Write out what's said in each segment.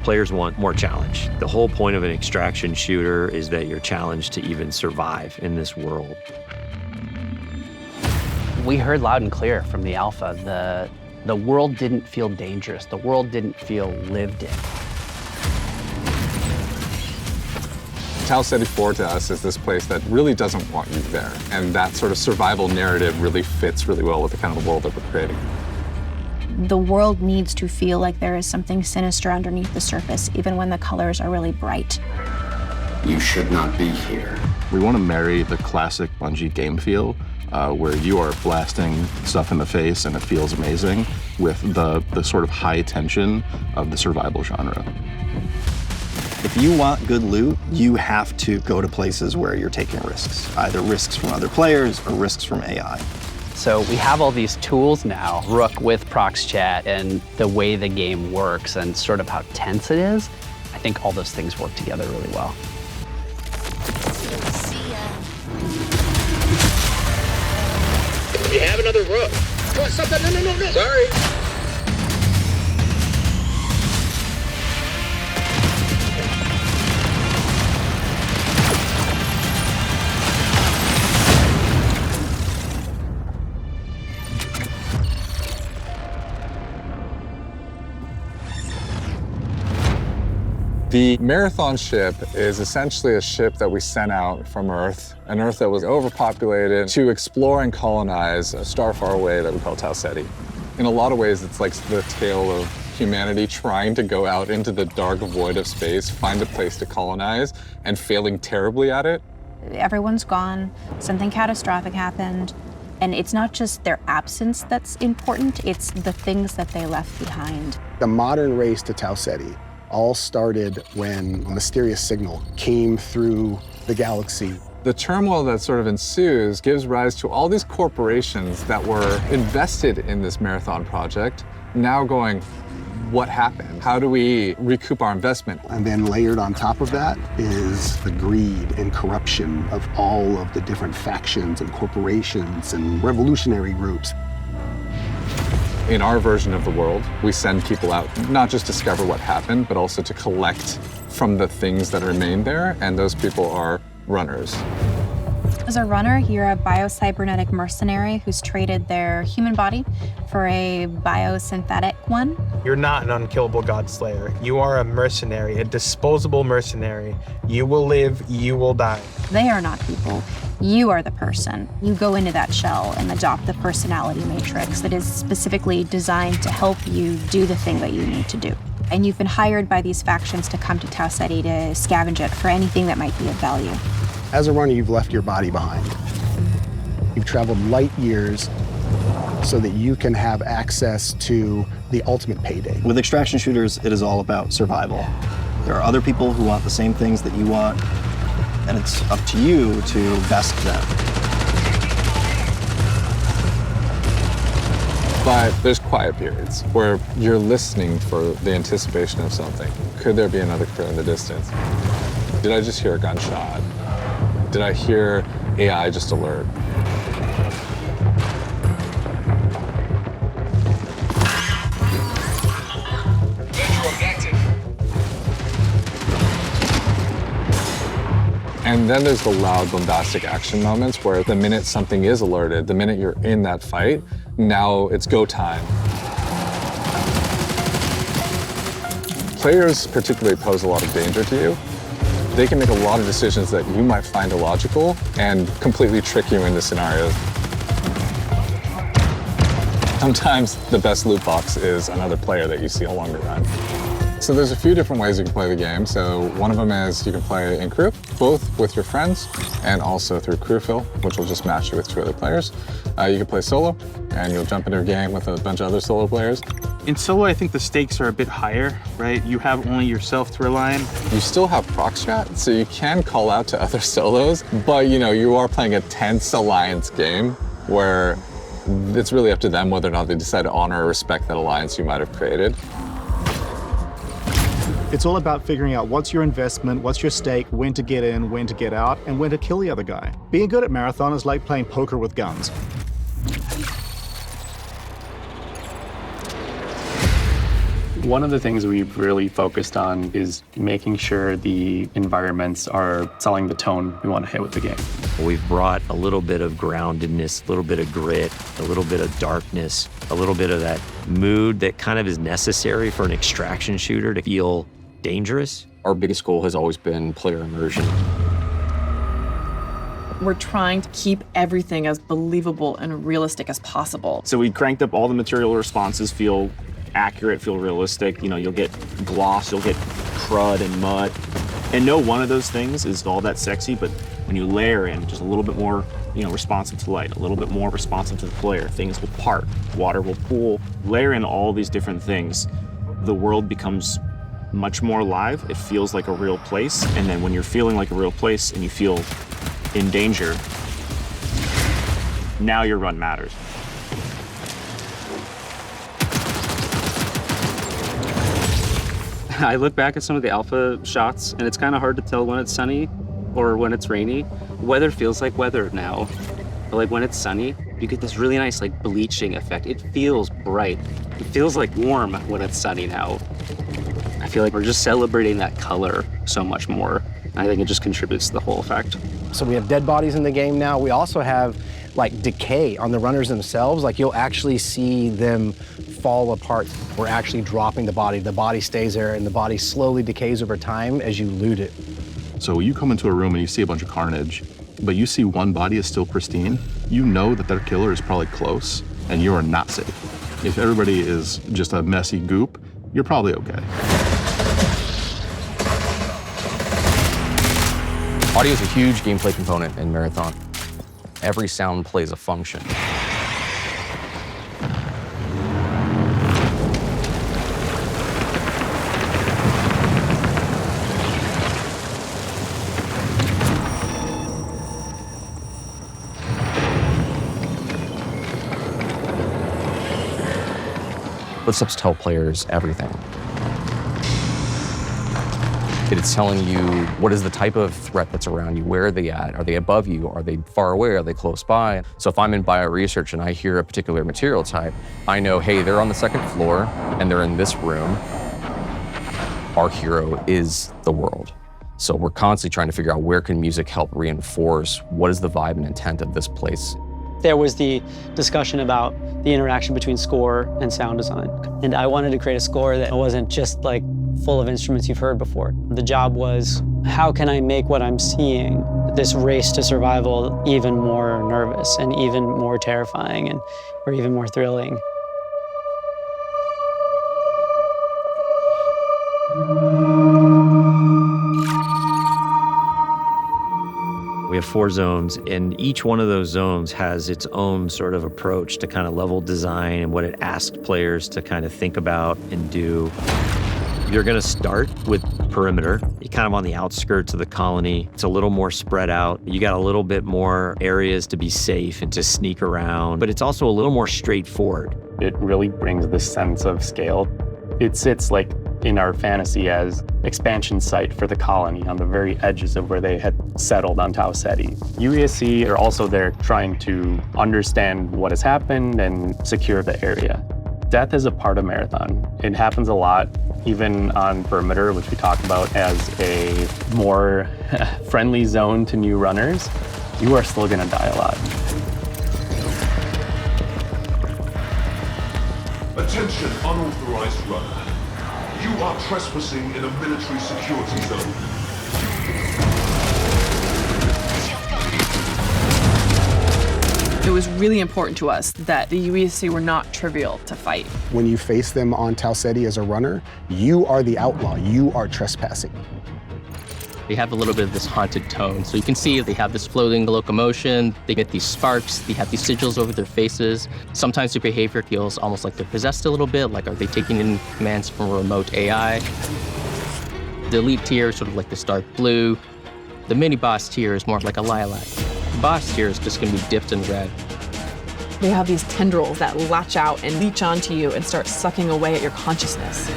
Players want more challenge. The whole point of an extraction shooter is that you're challenged to even survive in this world. We heard loud and clear from the alpha. The world didn't feel dangerous. The world didn't feel lived in. Tau Ceti IV to us is this place that really doesn't want you there. And that sort of survival narrative really fits really well with the kind of world that we're creating. The world needs to feel like there is something sinister underneath the surface, even when the colors are really bright. You should not be here. We want to marry the classic Bungie game feel, where you are blasting stuff in the face and it feels amazing, with the sort of high tension of the survival genre. If you want good loot, you have to go to places where you're taking risks, either risks from other players or risks from AI. So we have all these tools now, Rook with Prox Chat and the way the game works and sort of how tense it is. I think all those things work together really well. You have another Rook. Come on, stop that. No. Sorry. The Marathon ship is essentially a ship that we sent out from Earth, an Earth that was overpopulated, to explore and colonize a star far away that we call Tau Ceti. In a lot of ways, it's like the tale of humanity trying to go out into the dark void of space, find a place to colonize, and failing terribly at it. Everyone's gone, something catastrophic happened, and it's not just their absence that's important, it's the things that they left behind. The modern race to Tau Ceti all started when a mysterious signal came through the galaxy. The turmoil that sort of ensues gives rise to all these corporations that were invested in this Marathon project, now going, what happened? How do we recoup our investment? And then layered on top of that is the greed and corruption of all of the different factions and corporations and revolutionary groups. In our version of the world, we send people out not just to discover what happened, but also to collect from the things that remain there, and those people are runners. As a runner, you're a biocybernetic mercenary who's traded their human body for a biosynthetic one. You're not an unkillable god slayer. You are a mercenary, a disposable mercenary. You will live, you will die. They are not people. You are the person. You go into that shell and adopt the personality matrix that is specifically designed to help you do the thing that you need to do. And you've been hired by these factions to come to Tau Ceti to scavenge it for anything that might be of value. As a runner, you've left your body behind. You've traveled light years so that you can have access to the ultimate payday. With extraction shooters, it is all about survival. There are other people who want the same things that you want, and it's up to you to best them. But there's quiet periods where you're listening for the anticipation of something. Could there be another crew in the distance? Did I just hear a gunshot? Did I hear AI just alert? And then there's the loud, bombastic action moments where the minute something is alerted, the minute you're in that fight, now it's go time. Players particularly pose a lot of danger to you. They can make a lot of decisions that you might find illogical and completely trick you into scenarios. Sometimes the best loot box is another player that you see along the run. So there's a few different ways you can play the game. So one of them is you can play in crew, both with your friends and also through crew fill, which will just match you with 2 other players. You can play solo, and you'll jump into a game with a bunch of other solo players. In solo, I think the stakes are a bit higher, right? You have only yourself to rely on. You still have prox chat, so you can call out to other solos, but you are playing a tense alliance game where it's really up to them whether or not they decide to honor or respect that alliance you might have created. It's all about figuring out what's your investment, what's your stake, when to get in, when to get out, and when to kill the other guy. Being good at Marathon is like playing poker with guns. One of the things we've really focused on is making sure the environments are selling the tone we want to hit with the game. We've brought a little bit of groundedness, a little bit of grit, a little bit of darkness, a little bit of that mood that kind of is necessary for an extraction shooter to feel dangerous. Our biggest goal has always been player immersion. We're trying to keep everything as believable and realistic as possible. So we cranked up all the material responses, feel accurate, feel realistic. You know, you'll get gloss, you'll get crud and mud. And no one of those things is all that sexy, but when you layer in just a little bit more, you know, responsive to light, a little bit more responsive to the player, things will part, water will pool. Layer in all these different things, the world becomes much more alive. It feels like a real place. And then when you're feeling like a real place and you feel in danger, now your run matters. I look back at some of the alpha shots, and it's kind of hard to tell when it's sunny or when it's rainy. Weather feels like weather now. But like when it's sunny, you get this really nice like bleaching effect. It feels bright. It feels like warm when it's sunny now. I feel like we're just celebrating that color so much more. I think it just contributes to the whole effect. So we have dead bodies in the game now. We also have like decay on the runners themselves. Like you'll actually see them fall apart. We're actually dropping the body stays there, and the body slowly decays over time as you loot it. So you come into a room and you see a bunch of carnage, but you see one body is still pristine, you know that their killer is probably close, and you are not safe. If everybody is just a messy goop, you're probably okay. Audio is a huge gameplay component in Marathon. Every sound plays a function. Footsteps tell players everything. It's telling you what is the type of threat that's around you, where are they at, are they above you, are they far away, are they close by? So if I'm in bioresearch and I hear a particular material type, I know, hey, they're on the second floor and they're in this room. Our hero is the world. So we're constantly trying to figure out where can music help reinforce what is the vibe and intent of this place. There was the discussion about the interaction between score and sound design. And I wanted to create a score that wasn't just like full of instruments you've heard before. The job was, how can I make what I'm seeing, this race to survival, even more nervous and even more terrifying or even more thrilling? We have 4 zones, and each one of those zones has its own sort of approach to kind of level design and what it asks players to kind of think about and do. You're going to start with perimeter. You're kind of on the outskirts of the colony. It's a little more spread out. You got a little bit more areas to be safe and to sneak around, but it's also a little more straightforward. It really brings this sense of scale. It sits like in our fantasy as expansion site for the colony on the very edges of where they had settled on Tau Ceti. UESC are also there trying to understand what has happened and secure the area. Death is a part of Marathon. It happens a lot, even on perimeter, which we talk about as a more friendly zone to new runners. You are still gonna die a lot. Attention, unauthorized runner. You are trespassing in a military security zone. It was really important to us that the UESC were not trivial to fight. When you face them on Tau Ceti as a runner, you are the outlaw. You are trespassing. They have a little bit of this haunted tone. So you can see they have this floating locomotion, they get these sparks, they have these sigils over their faces. Sometimes their behavior feels almost like they're possessed a little bit, like are they taking in commands from a remote AI? The elite tier is sort of like this dark blue. The mini boss tier is more like a lilac. The boss tier is just gonna be dipped in red. They have these tendrils that latch out and leech onto you and start sucking away at your consciousness.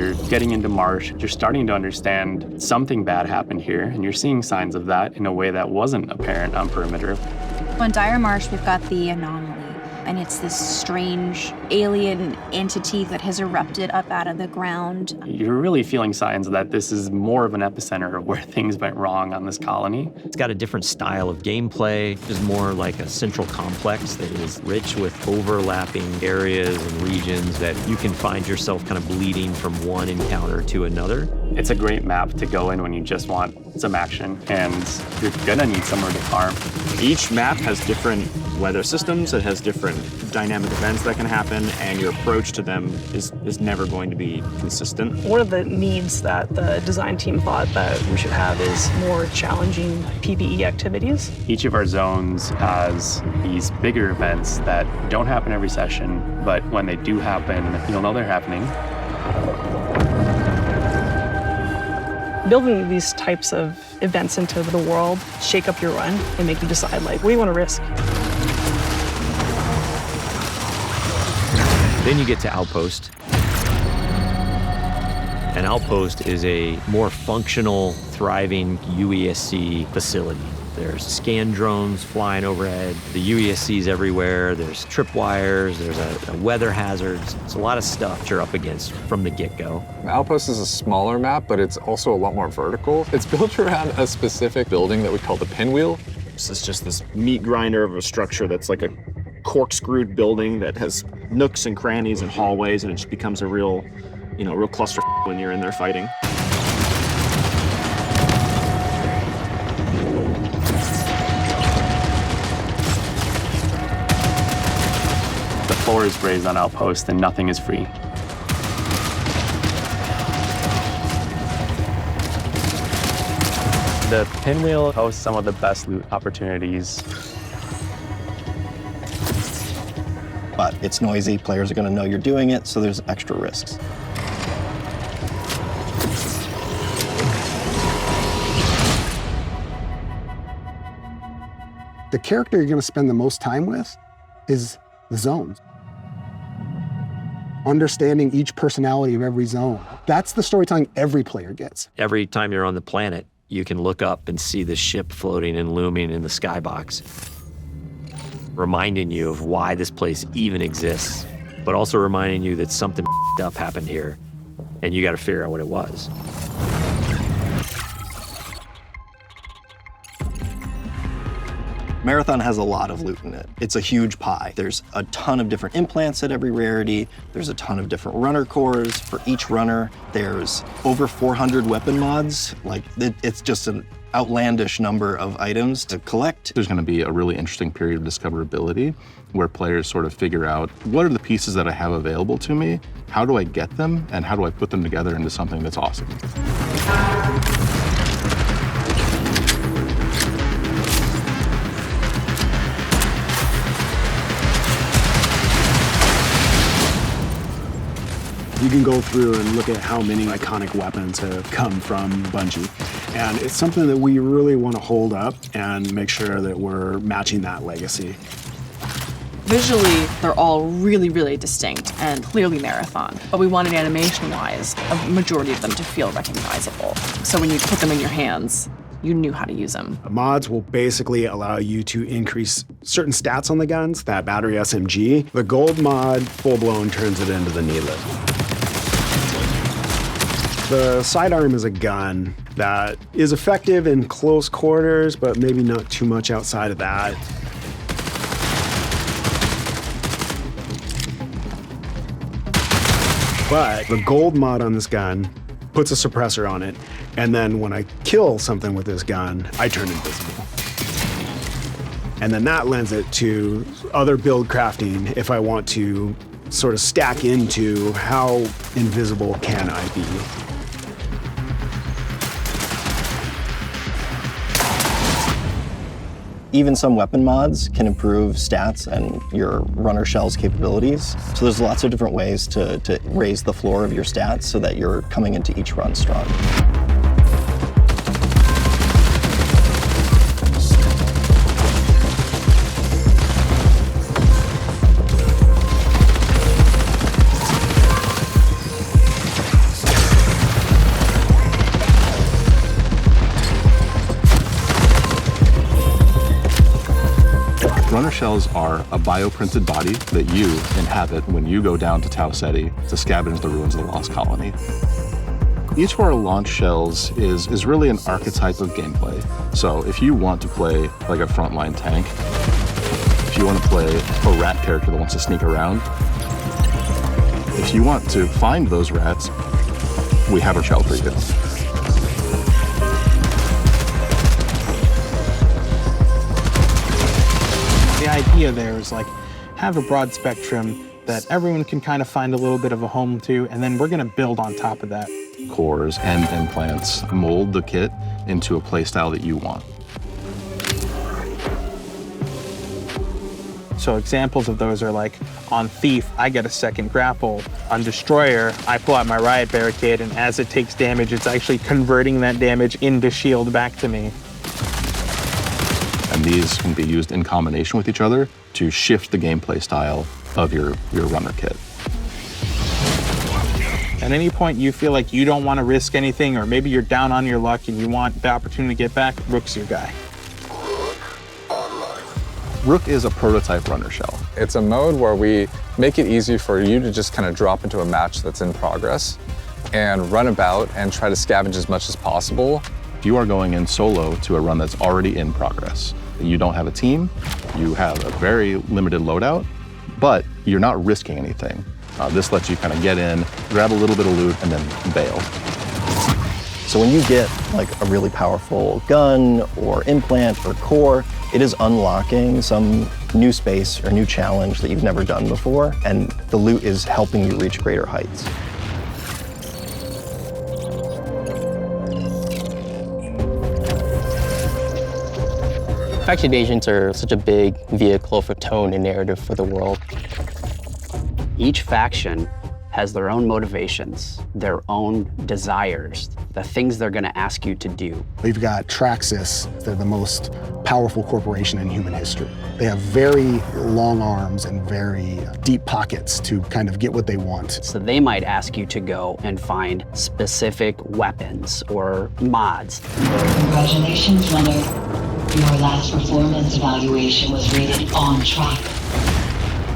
you're getting into marsh, you're starting to understand something bad happened here, and you're seeing signs of that in a way that wasn't apparent on perimeter. On Dire Marsh, we've got the anomaly, and it's this strange alien entity that has erupted up out of the ground. You're really feeling signs that this is more of an epicenter of where things went wrong on this colony. It's got a different style of gameplay. It's more like a central complex that is rich with overlapping areas and regions that you can find yourself kind of bleeding from one encounter to another. It's a great map to go in when you just want some action, and you're gonna need somewhere to farm. Each map has different weather systems, it has different dynamic events that can happen, and your approach to them is never going to be consistent. One of the needs that the design team thought that we should have is more challenging PvE activities. Each of our zones has these bigger events that don't happen every session, but when they do happen, you'll know they're happening. Building these types of events into the world shake up your run and make you decide, like, what do you want to risk? Then you get to Outpost. An Outpost is a more functional, thriving UESC facility. There's scan drones flying overhead, the UESC's everywhere, there's tripwires, there's a weather hazards. It's a lot of stuff you're up against from the get-go. Outpost is a smaller map, but it's also a lot more vertical. It's built around a specific building that we call the Pinwheel. This is just this meat grinder of a structure that's like a corkscrewed building that has nooks and crannies and hallways, and it just becomes a real cluster when you're in there fighting. The floor is raised on Outpost and nothing is free. The Pinwheel hosts some of the best loot opportunities. But it's noisy, players are gonna know you're doing it, so there's extra risks. The character you're gonna spend the most time with is the zones. Understanding each personality of every zone. That's the storytelling every player gets. Every time you're on the planet, you can look up and see the ship floating and looming in the skybox, reminding you of why this place even exists, but also reminding you that something up happened here, and you got to figure out what it was. Marathon has a lot of loot in it. It's a huge pie. There's a ton of different implants at every rarity. There's a ton of different runner cores for each runner. There's over 400 weapon mods. Like, it's just an outlandish number of items to collect. There's going to be a really interesting period of discoverability where players sort of figure out, what are the pieces that I have available to me? How do I get them? And how do I put them together into something that's awesome? You can go through and look at how many iconic weapons have come from Bungie. And it's something that we really want to hold up and make sure that we're matching that legacy. Visually, they're all really, really distinct and clearly Marathon, but we wanted animation-wise a majority of them to feel recognizable. So when you put them in your hands, you knew how to use them. Mods will basically allow you to increase certain stats on the guns, that battery SMG. The gold mod, full-blown, turns it into the needlet. The sidearm is a gun that is effective in close quarters, but maybe not too much outside of that. But the gold mod on this gun puts a suppressor on it, and then when I kill something with this gun, I turn invisible. And then that lends it to other build crafting if I want to sort of stack into how invisible can I be. Even some weapon mods can improve stats and your runner shell's capabilities. So there's lots of different ways to raise the floor of your stats so that you're coming into each run strong. runner shells are a bioprinted body that you inhabit when you go down to Tau Ceti to scavenge the ruins of the Lost Colony. Each of our launch shells is really an archetype of gameplay. So if you want to play like a frontline tank, if you want to play a rat character that wants to sneak around, if you want to find those rats, we have a shell for you. The idea there is like, have a broad spectrum that everyone can kind of find a little bit of a home to, and then we're gonna build on top of that. Cores and implants mold the kit into a playstyle that you want. So examples of those are like, on Thief, I get a second grapple. On Destroyer, I pull out my Riot Barricade, and as it takes damage, it's actually converting that damage into shield back to me. And these can be used in combination with each other to shift the gameplay style of your runner kit. At any point you feel like you don't want to risk anything, or maybe you're down on your luck and you want the opportunity to get back, Rook's your guy. Rook is a prototype runner shell. It's a mode where we make it easy for you to just kind of drop into a match that's in progress and run about and try to scavenge as much as possible. You are going in solo to a run that's already in progress. You don't have a team, you have a very limited loadout, but you're not risking anything. This lets you kind of get in, grab a little bit of loot, and then bail. So when you get like a really powerful gun or implant or core, it is unlocking some new space or new challenge that you've never done before, and the loot is helping you reach greater heights. Faction agents are such a big vehicle for tone and narrative for the world. Each faction has their own motivations, their own desires, the things they're going to ask you to do. We've got Traxxas. They're the most powerful corporation in human history. They have very long arms and very deep pockets to kind of get what they want. So they might ask you to go and find specific weapons or mods. Congratulations, runner. Your last performance evaluation was rated on track.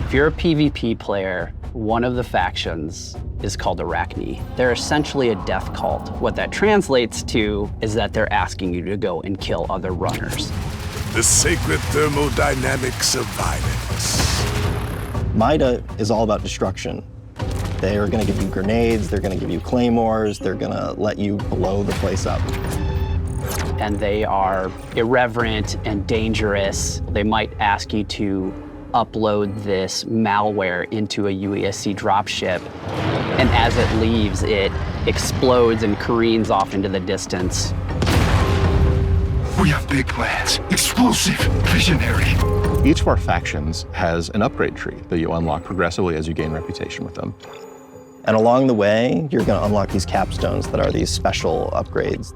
If you're a PvP player, one of the factions is called Arachne. They're essentially a death cult. What that translates to is that they're asking you to go and kill other runners. The sacred thermodynamics of violence. Mida is all about destruction. They are going to give you grenades, they're going to give you claymores, they're going to let you blow the place up. And they are irreverent and dangerous. They might ask you to upload this malware into a UESC dropship, and as it leaves, it explodes and careens off into the distance. We have big plans. Explosive, visionary. Each of our factions has an upgrade tree that you unlock progressively as you gain reputation with them. And along the way, you're going to unlock these capstones that are these special upgrades.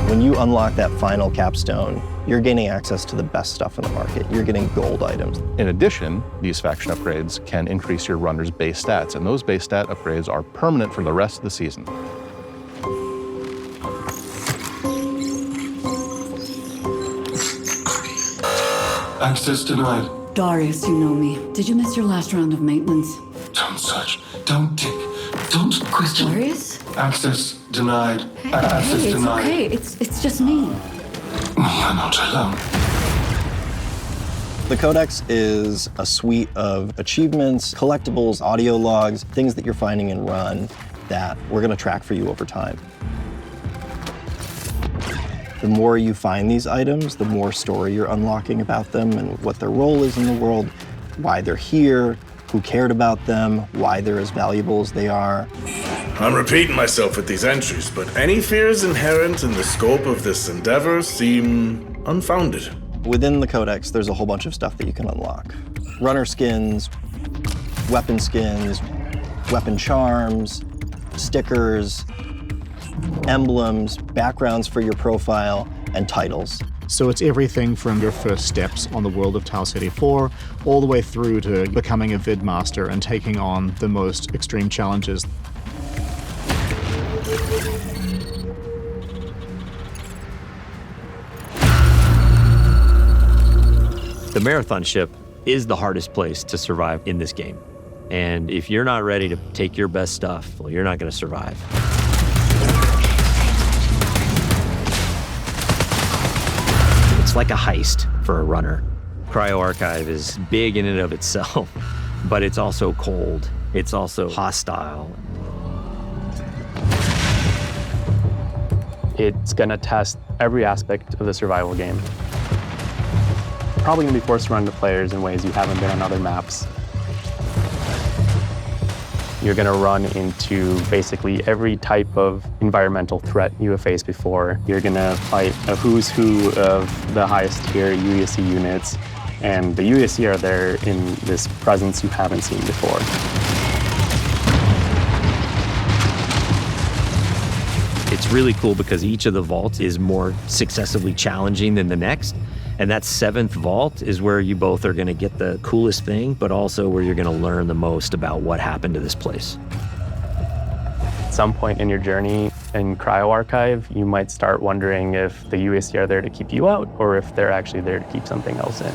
When you unlock that final capstone, you're gaining access to the best stuff in the market. You're getting gold items. In addition, these faction upgrades can increase your runner's base stats, and those base stat upgrades are permanent for the rest of the season. Access denied. Darius, you know me. Did you miss your last round of maintenance? Don't search. Don't dig. Don't question. Darius? Access denied. Hey, Access it's denied. okay. It's just me. You're not alone. The Codex is a suite of achievements, collectibles, audio logs, things that you're finding in Run that we're going to track for you over time. The more you find these items, the more story you're unlocking about them and what their role is in the world, why they're here, who cared about them, why they're as valuable as they are. I'm repeating myself with these entries, but any fears inherent in the scope of this endeavor seem unfounded. Within the Codex, there's a whole bunch of stuff that you can unlock. Runner skins, weapon charms, stickers, emblems, backgrounds for your profile, and titles. So it's everything from your first steps on the world of Tau Ceti IV, all the way through to becoming a vid master and taking on the most extreme challenges. The marathon ship is the hardest place to survive in this game. And if you're not ready to take your best stuff, well, you're not going to survive. It's like a heist for a runner. Cryo Archive is big in and of itself, but it's also cold. It's also hostile. It's gonna test every aspect of the survival game. Probably gonna be forced to run to players in ways you haven't been on other maps. You're gonna run into basically every type of environmental threat you have faced before. You're gonna fight a who's who of the highest tier UESC units, and the UESC are there in this presence you haven't seen before. It's really cool because each of the vaults is more successively challenging than the next. And that 7th vault is where you both are gonna get the coolest thing, but also where you're gonna learn the most about what happened to this place. At some point in your journey in Cryo Archive, you might start wondering if the UESC are there to keep you out or if they're actually there to keep something else in.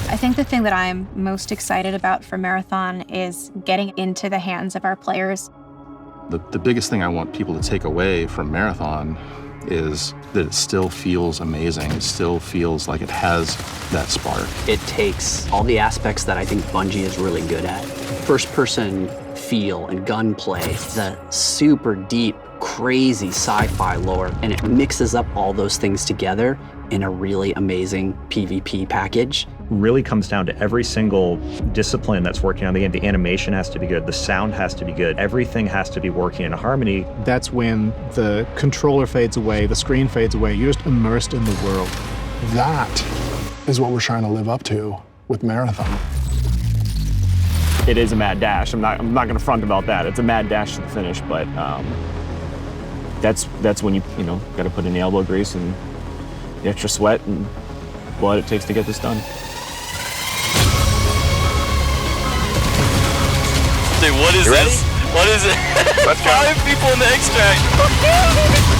I think the thing that I'm most excited about for Marathon is getting into the hands of our players. The biggest thing I want people to take away from Marathon is that it still feels amazing. It still feels like it has that spark. It takes all the aspects that I think Bungie is really good at. First-person feel and gunplay, the super deep, crazy sci-fi lore, and it mixes up all those things together in a really amazing PvP package. Really comes down to every single discipline that's working on the game. The animation has to be good, the sound has to be good, everything has to be working in harmony. That's when the controller fades away, the screen fades away, you're just immersed in the world. That is what we're trying to live up to with Marathon. It is a mad dash. I'm not going to front about that. It's a mad dash to the finish, but that's when you got to put in the elbow grease and the extra sweat and blood it takes to get this done. Dude, what is this? What is it? Let's go. 5 people in the extract.